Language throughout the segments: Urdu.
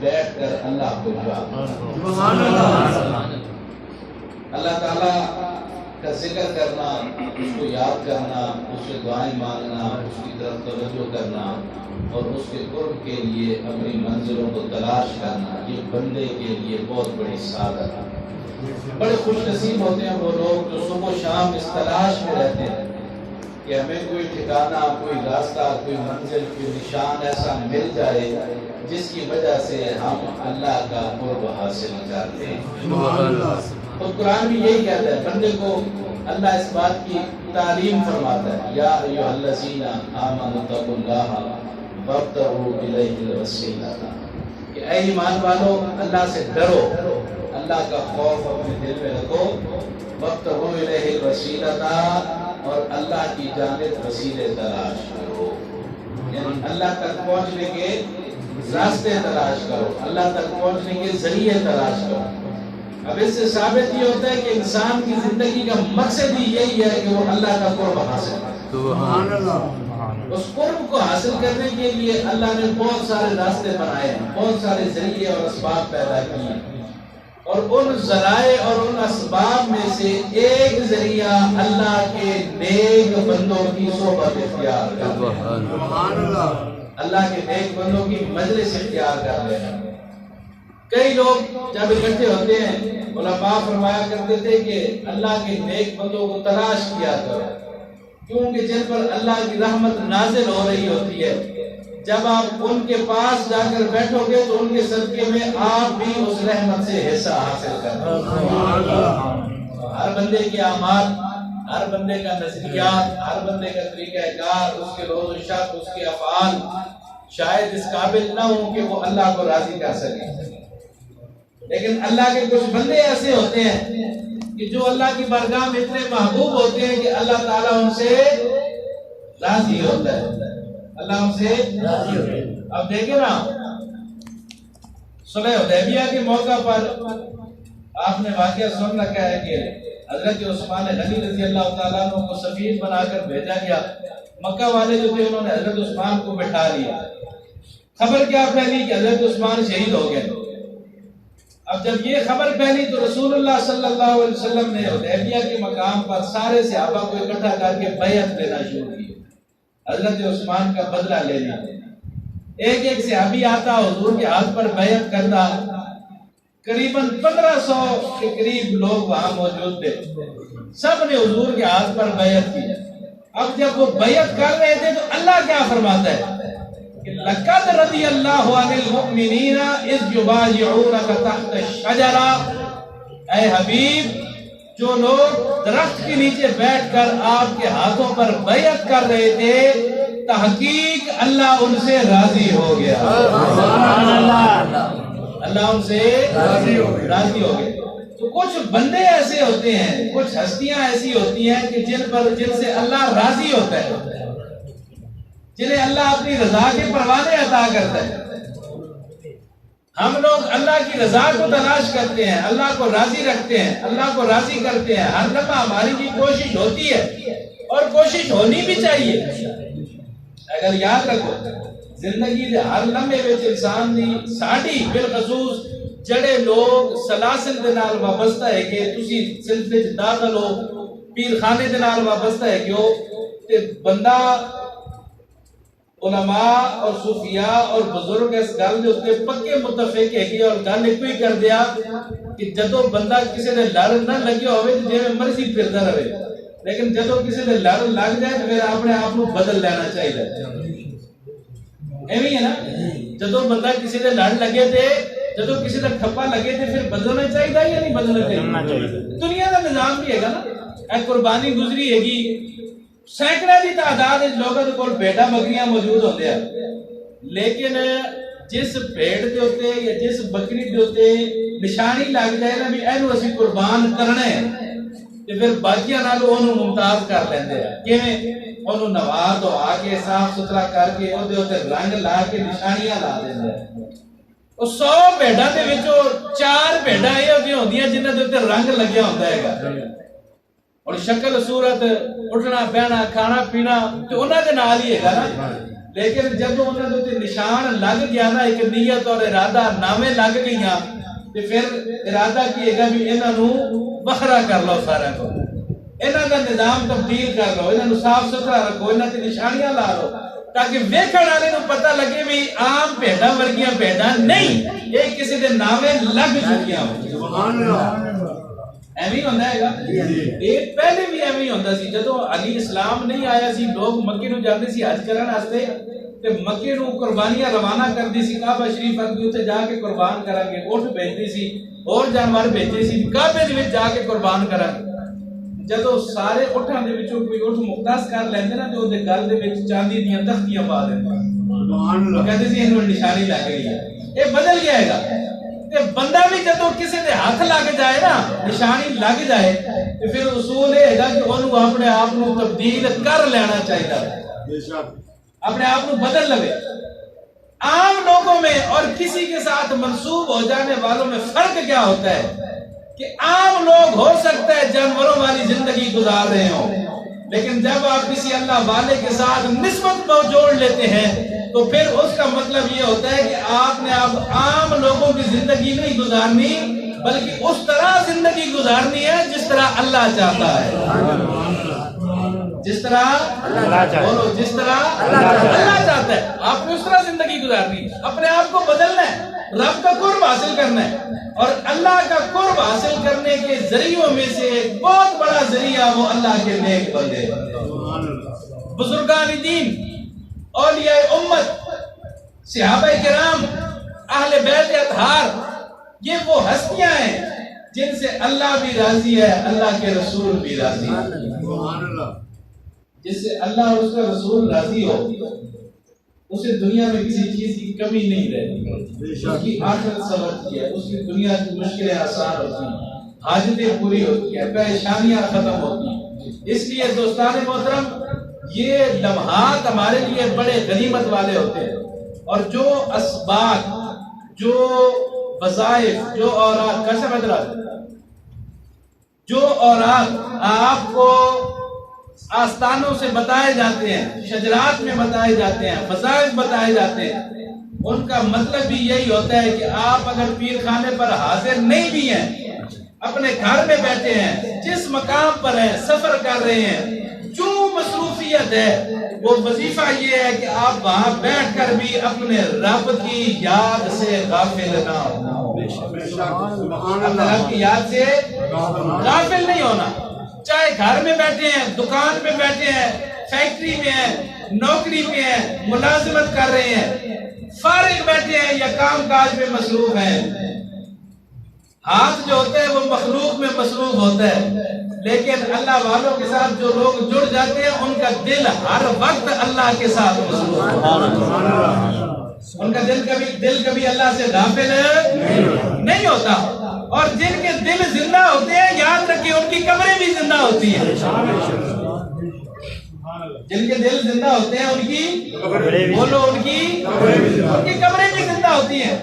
بیٹھ کر اللہ کو یاد کرنا۔ سبحان اللہ۔ اللہ تعالیٰ کا ذکر کرنا، اس کو یاد کرنا، اس سے دعائیں مانگنا، اس کی طرف توجہ کرنا اور اس کے قرب کے لیے اپنی منزلوں کو تلاش کرنا، یہ بندے کے لیے بہت بڑی سعادت ہے۔ بڑے خوش نصیب ہوتے ہیں وہ لوگ جو صبح و شام اس تلاش میں رہتے ہیں کہ ہمیں کوئی ٹھکانہ، کوئی راستہ، کوئی منزل، کوئی نشان ایسا مل جائے جس کی وجہ سے ہم اللہ کا قرب حاصل کرتے ہیں۔ اور قرآن بھی یہی کہتا ہے، بندے کو اللہ اس بات کی تعلیم فرماتا ہے، یا ایھا الذین آمنوا اتقوا اللہ وابتغوا الیہ الوسیلہ، کہ اے ایمان والو اللہ سے ڈرو، اللہ کا خوف اپنے دل میں رکھو، وابتغوا الیہ الوسیلہ، اور اللہ کی جانب وسیلے تلاش کرو، یعنی اللہ تک پہنچنے کے راستے تلاش کرو، اللہ تک پہنچنے کے ذریعے تلاش کرو۔ اب اس سے ثابت یہ ہوتا ہے کہ انسان کی زندگی کا مقصد ہی یہی ہے کہ وہ اللہ کا قرب حاصل کرے۔ سبحان اللہ۔ اس قرب کو حاصل کرنے کے لیے اللہ نے بہت سارے راستے بنائے ہیں، بہت سارے ذریعے اور اسباب پیدا کیے ہیں، اور ان ذرائع اور ان اسباب میں سے ایک ذریعہ اللہ کے نیک بندوں کی صحبت اختیار کرنا، سبحان اللہ۔ اللہ کے نیک بندوں کی مجلس اختیار کر لینا۔ کئی لوگ جب اکٹھے ہوتے ہیں، علماء فرمایا کرتے تھے کہ اللہ کے نیک بندوں کو تلاش کیا کرو، کیونکہ جن پر اللہ کی رحمت نازل ہو رہی ہوتی ہے، جب آپ ان کے پاس جا کر بیٹھو گے تو ان کے صدقے میں آپ بھی اس رحمت سے حصہ حاصل کرو۔ ہر بندے کے اعمال، ہر بندے کا نظریات، ہر بندے کا طریقہ کار، اس کے روز و شب، اس کے افعال شاید اس قابل نہ ہوں کہ وہ اللہ کو راضی کر سکیں، لیکن اللہ کے کچھ بندے ایسے ہوتے ہیں کہ جو اللہ کی بارگاہ میں اتنے محبوب ہوتے ہیں کہ اللہ تعالیٰ ان سے راضی ہوتا ہے، اللہ ان سے راضی ہوتا ہے۔ اب دیکھیں نا، صلح حدیبیہ کے موقع پر آپ نے واقعہ سن رکھا ہے کہ حضرت عثمان غنی رضی اللہ تعالیٰ عنہ کو سفیر بنا کر بھیجا گیا۔ مکہ والے جو تھے انہوں نے حضرت عثمان کو بٹھا لیا، خبر کیا پھیلی کہ حضرت عثمان شہید ہو گئے۔ اب جب یہ خبر پھیلی تو رسول اللہ صلی اللہ علیہ وسلم نے حدیبیہ کے مقام پر سارے صحابہ کو اکٹھا کر کے بیعت لینا شروع کی، حضرت عثمان کا بدلہ لینا۔ ایک ایک صحابی آتا، حضور کے ہاتھ پر بیعت کرتا، قریباً 1500 کے قریب لوگ وہاں موجود تھے، سب نے حضور کے ہاتھ پر بیعت کی۔ اب جب وہ بیعت کر رہے تھے تو اللہ کیا فرماتا ہے کہ لَقَدْ رَضِيَ اللَّهُ عَنِ الْمُؤْمِنِينَ إِذْ يُبَايِعُونَكَ تَحْتَ الشَّجَرَةِ، اے حبیب جو لوگ درخت کے نیچے بیٹھ کر آپ کے ہاتھوں پر بیعت کر رہے تھے، تحقیق اللہ ان سے راضی ہو گیا، اللہ ان سے راضی ہو گئے۔ تو کچھ بندے ایسے ہوتے ہیں، کچھ ہستیاں ایسی ہوتی ہیں کہ جن سے اللہ راضی ہوتا ہے، جنہیں اللہ اپنی رضا کے پروانے عطا کرتا ہے۔ ہم لوگ اللہ کی رضا کو تلاش کرتے ہیں، اللہ کو راضی رکھتے ہیں، اللہ کو راضی کرتے ہیں، ہر دفعہ ہماری بھی کوشش ہوتی ہے اور کوشش ہونی بھی چاہیے۔ اگر یاد رکھو زندگی دے ہر لمحے وچ انسان دی ساڈی بالخصوص جڑے لوگ سلاسل دے نال وابستہ ہے کہ تسی سلسلے وچ داخل ہو، پیر خانے دے نال وابستہ ہے کہ تے بندہ علماء اور صوفیاء اور بزرگ اس گل دے اوتے پکے متفق ہے کہ اور گل ایک ہی کر دیا کہ جدوں بندہ کسی دے لڑ نہ لگیا ہوئے تے جویں مرضی پھردا رہے، لیکن جدوں کسی دے لڑ لگ جائے تو پھر اپنے آپ کو بدل لینا چاہیے۔ ایویں ہے نا، جدوں بندہ کسی دے لڑ لگے تے جدوں کسی دا ٹھپا لگے تے پھر بدلنا چاہیے یا نہیں بدلنا چاہیے؟ دنیا دا نظام بھی ہے نا، اے قربانی گزری ہے گی، سینکڑے کی تعداد لوگوں کے کول بھیڑاں بکریاں موجود ہوتے ہیں، لیکن جس بھیڑ کے اوتے یا جس بکری کے اوتے نشانی لگ جائے نا بھی اینو اسی قربان کرنا ہے تے پھر باقیاں نالوں اونوں ممتاز کر لیندے ہیں۔ کیویں؟ اونوں نوا دھوا کے صاف ستھرا کر کے اودے اوتے رنگ لا کے نشانیاں لا دیندے ہیں۔ او 100 بھیڑاں دے وچوں 4 بھیڑاں اے ہوندیاں جنہاں دے اوتے رنگ لگیا ہوندا ہے اور شکل صورت اٹھنا بیٹھنا کھانا پینا تو انہاں دے نال ہی ہے نا، لیکن جب انہوں نے نشان لگ گیا نا، ایک نیت اور ارادہ نامے لگ گئیاں، تو پھر ارادہ کیے گا بھی انہاں نو بخرا کر لو، سارا کو انہاں دا نظام تبدیل کر لو، انہاں نو صاف ستھرا رکھو، انہاں تے نشانیاں لا لو، تاکہ ویکھن والے نو پتہ لگے بھی عام بھیڈاں ورگیاں بھیڈاں نہیں، یہ کسی دے نامے لگ چکیاں سبحان اللہ ایویں ہوندا ہے گا۔ یہ پہلے بھی ایویں ہوندا سی، جدوں علی اسلام نہیں آیا سی، لوگ مکے نو جاندے سی حج کرن واسطے، تے مکے نو قربانیاں روانہ کردی سی، کعبہ شریف اگے اوتے جا کے قربان کران گے، اونٹ بھیجدی سی، اور جانور بھیجے سی، کعبے دے وچ جا کے قربان کران۔ جدوں سارے اونٹاں دے وچوں کوئی اونٹ مختص کر لیندے نا، تے اودے گل دے وچ چاندی دیاں تختیاں پا دیندے، سبحان اللہ کہندے سی اینوں نشانی لگ گئی ہے، یہ بدل گیا ہے گا۔ تے بندہ بھی جدوں کسی دے ہاتھ لگ جائے نا، نشانی لگ جائے، تے پھر اصول یہ ہے گا کہ انہوں اپنے آپ کو تبدیل کر لینا چاہیے، بے شک اپنے آپ کو بدل لے۔ عام لوگوں میں اور کسی کے ساتھ منسوب ہو جانے والوں میں فرق کیا ہوتا ہے کہ عام لوگ ہو سکتا ہے جانوروں والی زندگی گزار رہے ہوں، لیکن جب آپ کسی اللہ والے کے ساتھ نسبت کو جوڑ لیتے ہیں تو پھر اس کا مطلب یہ ہوتا ہے کہ آپ نے اب عام لوگوں کی زندگی نہیں گزارنی، بلکہ اس طرح زندگی گزارنی ہے جس طرح اللہ چاہتا ہے، جس طرح بولو، جس طرح اللہ چاہتا ہے، آپ نے اس طرح زندگی گزارنی ہے، اپنے آپ کو بدلنا ہے، رب کا قرب حاصل کرنا ہے، اور اللہ کا قرب حاصل کرنے کے ذریعوں میں سے ایک بہت بڑا ذریعہ وہ اللہ کے نیک بندے، بزرگان دین، اولیاء امت، صحابہ کرام، اہل بیت اطہار، یہ وہ ہستیاں ہیں جن سے اللہ بھی راضی ہے، اللہ کے رسول بھی راضی ہے۔ سبحان اللہ جس سے اللہ اور اس کا رسول راضی ہو، اسے دنیا میں کسی چیز کی کمی نہیں رہتی، اس کی آخرت سنورتی ہے، اس کی دنیا کی مشکلیں آسان ہوتی ہیں، حاجتیں پوری ہوتی ہیں، پریشانیاں ختم ہوتی ہیں۔ اس لیے دوستان محترم، یہ لمحات ہمارے لیے بڑے غنیمت والے ہوتے ہیں، اور جو اسباق، جو وظائف، جو اوراق، کیسے بدلا جو اوراق آپ کو آستانوں سے بتائے جاتے ہیں، شجرات میں بتائے جاتے ہیں، وظائف بتائے جاتے ہیں، ان کا مطلب بھی یہی ہوتا ہے کہ آپ اگر پیر خانے پر حاضر نہیں بھی ہیں، اپنے گھر میں بیٹھے ہیں، جس مقام پر ہیں، سفر کر رہے ہیں، جو مصروفیت ہے، وہ وظیفہ یہ ہے کہ آپ وہاں بیٹھ کر بھی اپنے رب کی یاد سے غافل نہ ہو، اپنے رب کی یاد سے غافل نہیں ہونا، چاہے گھر میں بیٹھے ہیں، دکان پہ بیٹھے ہیں، فیکٹری میں ہیں، نوکری میں ہیں، ملازمت کر رہے ہیں، فارغ بیٹھے ہیں یا کام کاج میں مصروف ہیں، ہاتھ جو ہوتا ہے وہ مخلوق میں مصروف ہوتا ہے، لیکن اللہ والوں کے ساتھ جو لوگ جڑ جاتے ہیں ان کا دل ہر وقت اللہ کے ساتھ مصروف ہوتا ہے، ان کا دل کبھی اللہ سے غافل نہیں ہوتا، اور جن کے دل زندہ ہوتے ہیں، یاد رکھیں ان کی قبریں بھی زندہ ہوتی ہیں، جن کے دل زندہ ہوتے ہیں ان کی بولو، ان کی قبریں بھی زندہ ہوتی ہیں۔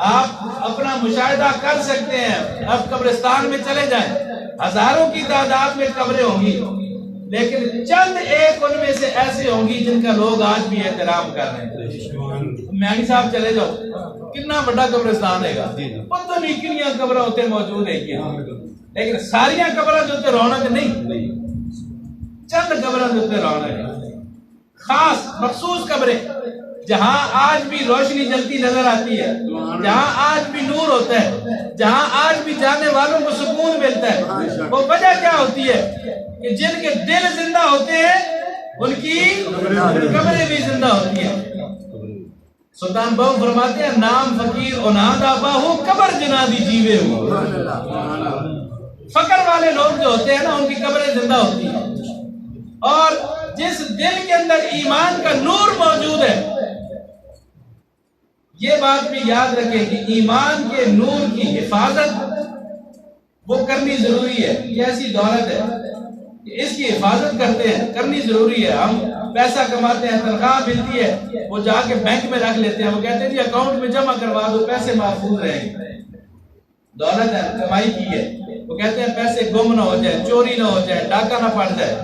آپ اپنا مشاہدہ کر سکتے ہیں، اب قبرستان میں چلے جائیں، ہزاروں کی تعداد میں قبریں ہوں گی، لیکن چند ایک ان میں سے ایسے ہوں گی جن کا لوگ آج بھی احترام کر رہے ہیں۔ میانی صاحب چلے جاؤ، کتنا بڑا قبرستان ہے گا، پتہ نہیں کنیاں قبریں ہوتے موجود ہیں کیا، لیکن ساریاں قبریں جو تے رونق نہیں، چند قبریں جو تے رونق ہے، خاص مخصوص قبریں جہاں آج بھی روشنی جلتی نظر آتی ہے، جہاں آج بھی نور ہوتا ہے، جہاں آج بھی جانے والوں کو سکون ملتا ہے، وہ وجہ کیا ہوتی ہے کہ جن کے دل زندہ ہوتے ہیں ان کی قبریں بھی زندہ ہوتی ہیں۔ سلطان بہو فرماتے ہیں، نام فقیر اونادا باہو قبر جنادی جیوے ہو، فقر والے لوگ جو ہوتے ہیں نا ان کی قبریں زندہ ہوتی ہیں، اور جس دل کے اندر ایمان کا نور موجود ہے، یہ بات بھی یاد رکھیں کہ ایمان کے نور کی حفاظت وہ کرنی ضروری ہے، یہ ایسی دولت ہے کہ اس کی حفاظت کرنی ضروری ہے۔ ہم پیسہ کماتے ہیں، تنخواہ ملتی ہے، وہ جا کے بینک میں رکھ لیتے ہیں، وہ کہتے ہیں جی اکاؤنٹ میں جمع کروا دو، پیسے محفوظ رہیں گے، دولت ہے، کمائی کی ہے، وہ کہتے ہیں پیسے گم نہ ہو جائے، چوری نہ ہو جائے، ڈاکہ نہ پڑ جائے،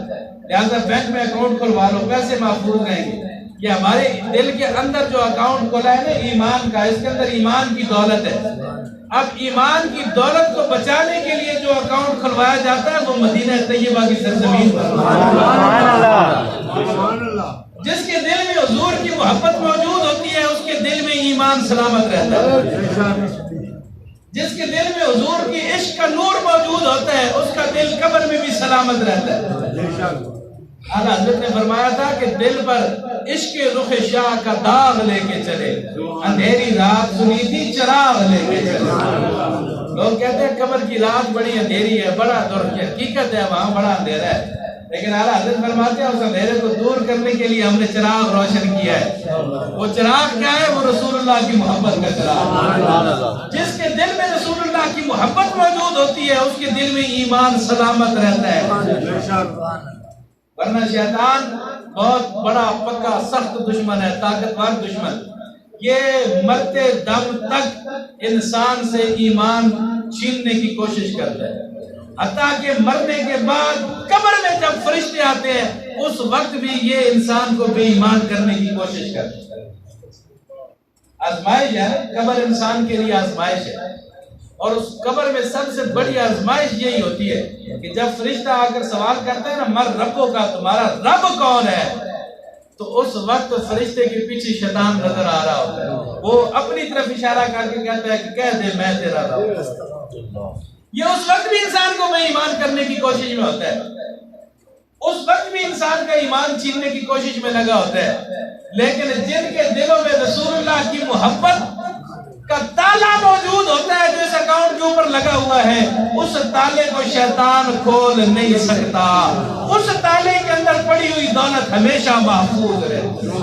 لہذا بینک میں اکاؤنٹ کھلوا لو، پیسے محفوظ رہیں گے۔ یہ ہمارے دل کے اندر جو اکاؤنٹ کھولا ہے نا ایمان کا، اس کے اندر ایمان کی دولت ہے. اب ایمان کی دولت کو بچانے کے لیے جو اکاؤنٹ کھلوایا جاتا ہے وہ مدینہ طیبہ کی سرزمین پر. جس کے دل میں حضور کی محبت موجود ہوتی ہے اس کے دل میں ایمان سلامت رہتا ہے. جس کے دل میں حضور کی عشق کا نور موجود ہوتا ہے اس کا دل قبر میں بھی سلامت رہتا ہے. اعلیٰ حضرت نے فرمایا تھا کہ دل پر عشق رخ شاہ کا داغ لے کے چلے، اندھیری رات سنی تھی چراغ لے کے چلے. لوگ کہتے ہیں قبر کی رات بڑی اندھیری ہے، بڑا دور کی حقیقت ہے وہاں بڑا اندھیرا ہے، لیکن اعلیٰ حضرت فرماتے ہیں اس اندھیرے کو دور کرنے کے لیے ہم نے چراغ روشن کیا ہے. وہ چراغ کیا ہے؟ وہ رسول اللہ کی محبت کا چراغ. جس کے دل میں رسول اللہ کی محبت موجود ہوتی ہے اس کے دل میں ایمان سلامت رہتا ہے. ورنہ شیطان بہت بڑا پکا سخت دشمن ہے، طاقتور دشمن. یہ مرتے دم تک انسان سے ایمان چھیننے کی کوشش کرتا ہے، حتیٰ کہ مرنے کے بعد قبر میں جب فرشتے آتے ہیں اس وقت بھی یہ انسان کو بے ایمان کرنے کی کوشش کرتا ہے. آزمائش ہے، قبر انسان کے لیے آزمائش ہے، اور اس قبر میں سب سے بڑی آزمائش یہی ہوتی ہے کہ جب فرشتہ آ کر سوال کرتا ہے نا مر ربوں کا، تمہارا رب کون ہے، تو اس وقت فرشتے کے پیچھے شیطان نظر آ رہا ہوتا ہے. وہ اپنی طرف اشارہ کر کے کہتا ہے کہ کہہ دے میں تیرا رب. یہ اس وقت بھی انسان کو بے ایمان کرنے کی کوشش میں ہوتا ہے، اس وقت بھی انسان کا ایمان چھیننے کی کوشش میں لگا ہوتا ہے. لیکن جن کے دلوں میں رسول اللہ کی محبت کا تالا موجود ہوتا ہے جو اس اکاؤنٹ کے اوپر لگا ہوا ہے، اس تالے کو شیطان کھول نہیں سکتا. اس تالے کے اندر پڑی ہوئی دولت ہمیشہ محفوظ رہتی ہے.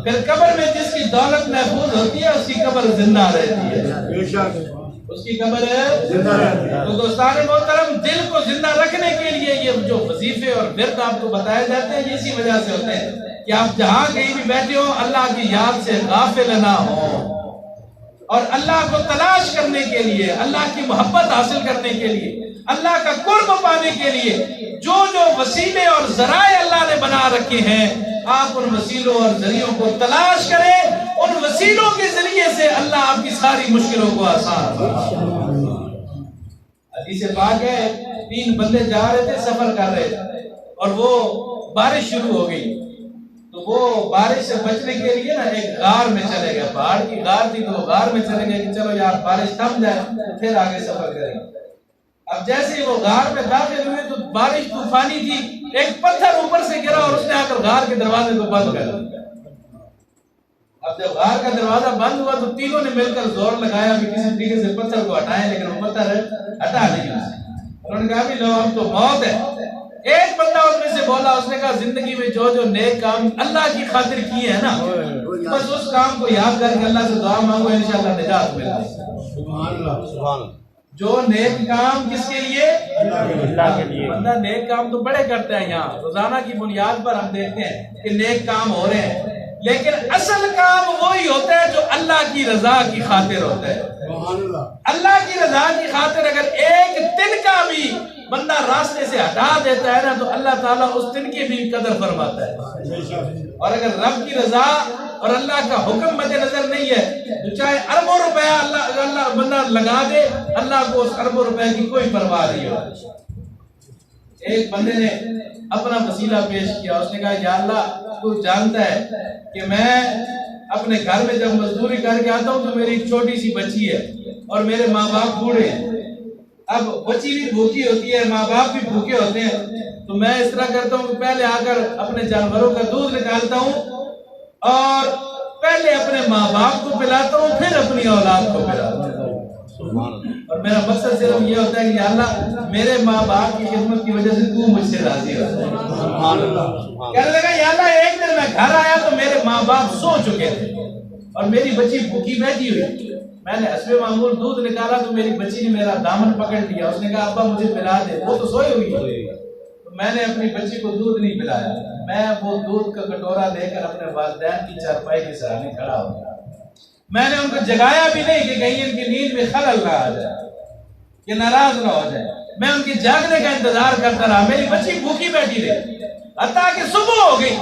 پھر قبر میں جس کی دولت محفوظ ہوتی ہے اس کی قبر زندہ رہتی ہے، اس کی قبر زندہ رہتی ہے. تو دوستان محترم، دل کو زندہ رکھنے کے لیے یہ جو وظیفے اور ورد آپ کو بتائے جاتے ہیں یہ اسی وجہ سے ہوتے ہیں کہ آپ جہاں کہیں بھی بیٹھے ہو اللہ کی یاد سے غافل نہ ہو، اور اللہ کو تلاش کرنے کے لیے، اللہ کی محبت حاصل کرنے کے لیے، اللہ کا قرب پانے کے لیے جو جو وسیلے اور ذرائع اللہ نے بنا رکھے ہیں آپ ان وسیلوں اور ذریعوں کو تلاش کریں. ان وسیلوں کے ذریعے سے اللہ آپ کی ساری مشکلوں کو آسان کرے. حدیث پاک ہے 3 بندے جا رہے تھے، سفر کر رہے تھے، اور وہ بارش شروع ہو گئی تو وہ بارش سے بچنے کے لیے نا ایک غار میں چلے گئے. پہاڑ کی غار تھی تو وہ غار میں چلے گئے کہ چلو یار بارش تھم جائے پھر آگے سفر کریں گے. اب جیسے وہ غار میں داخل ہوئے تو بارش طوفانی تھی، ایک پتھر اوپر سے گرا اور اس نے آ کر غار کے دروازے کو بند کر دیا. اب جب غار کا دروازہ بند ہوا تو تینوں نے مل کر زور لگایا کہ کسی طریقے سے پتھر کو ہٹائیں، لیکن وہ پتھر ہٹا نہیں. انہوں نے کہا بھی لو اب تو موت ہے. ایک بندہ ان میں سے بولا، اس نے کہا زندگی میں جو جو نیک کام اللہ کی خاطر کیے ہیں نا بس اس کام کو یاد کر کے اللہ سے دعا مانگو، انشاءاللہ نجات ملے گی. سبحان اللہ. جو نیک کام کس کے لیے؟ اللہ کے لیے. بندہ نیک کام تو بڑے کرتے ہیں، یہاں روزانہ کی بنیاد پر ہم دیکھتے ہیں کہ نیک کام ہو رہے ہیں، لیکن اصل کام وہی ہوتا ہے جو اللہ کی رضا کی خاطر ہوتا ہے. اللہ کی رضا کی خاطر اگر ایک دن کا بھی بندہ راستے سے ہٹا دیتا ہے نا تو اللہ تعالیٰ اس دن کی بھی قدر فرماتا ہے. اور اگر رب کی رضا اور اللہ کا حکم مد نظر نہیں ہے تو چاہے اربوں روپیہ اللہ بندہ لگا دے، اللہ کو اس اربوں روپے کی کوئی پرواہ نہیں ہو. ایک بندے نے اپنا وسیلہ پیش کیا، اس نے کہا یا اللہ تو جانتا ہے کہ میں اپنے گھر میں جب مزدوری کر کے آتا ہوں تو میری ایک چھوٹی سی بچی ہے اور میرے ماں باپ بوڑھے ہیں. اب بچی بھی بھوکی ہوتی ہے، ماں باپ بھی بھوکے ہوتے ہیں، تو میں اس طرح کرتا ہوں کہ پہلے آ کر اپنے جانوروں کا دودھ نکالتا ہوں اور پہلے اپنے ماں باپ کو پلاتا ہوں پھر اپنی اولاد کو پلاتا ہوں. اور میرا مقصد صرف یہ ہوتا ہے کہ یا اللہ میرے ماں باپ کی خدمت کی وجہ سے تو مجھ سے راضی ہو. کہنے لگا یا اللہ ایک دن میں گھر آیا تو میرے ماں باپ سو چکے تھے اور میری بچی بھوکی بیٹھی ہوئی. میں نے حسب معمول دودھ نکالا تو میری بچی نے میرا دامن پکڑ لیا. اس نے کہا ابا مجھے پلا دے، وہ تو سوئی ہوئی ہے. تو میں نے اپنی بچی کو دودھ نہیں پلایا، میں وہ دودھ کا کٹورا لے کر اپنے والدین کی چارپائی کے سامنے کھڑا ہو گیا. میں نے ان کو جگایا بھی نہیں کہ کہیں ان کی نیند میں خلل نہ آ جائے، کہ ناراض نہ ہو جائے. میں ان کی جاگنے کا انتظار کرتا رہا. میری بچی بھوکی بیٹھی رہی حتیٰ کہ صبح ہو گئی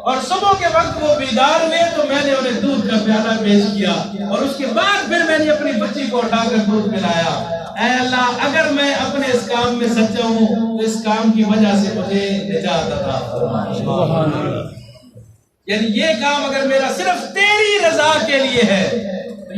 اور صبح کے وقت وہ بیدار ہوئے تو میں نے انہیں دودھ کا پیالہ پیش کیا اور اس کے بعد پھر میں نے اپنی بچی کو اٹھا کر دودھ پلایا۔ اے اللہ اگر میں اپنے اس کام میں سچا ہوں تو اس کام کی وجہ سے مجھے نجات عطا فرما۔ یعنی یہ کام اگر میرا صرف تیری رضا کے لیے ہے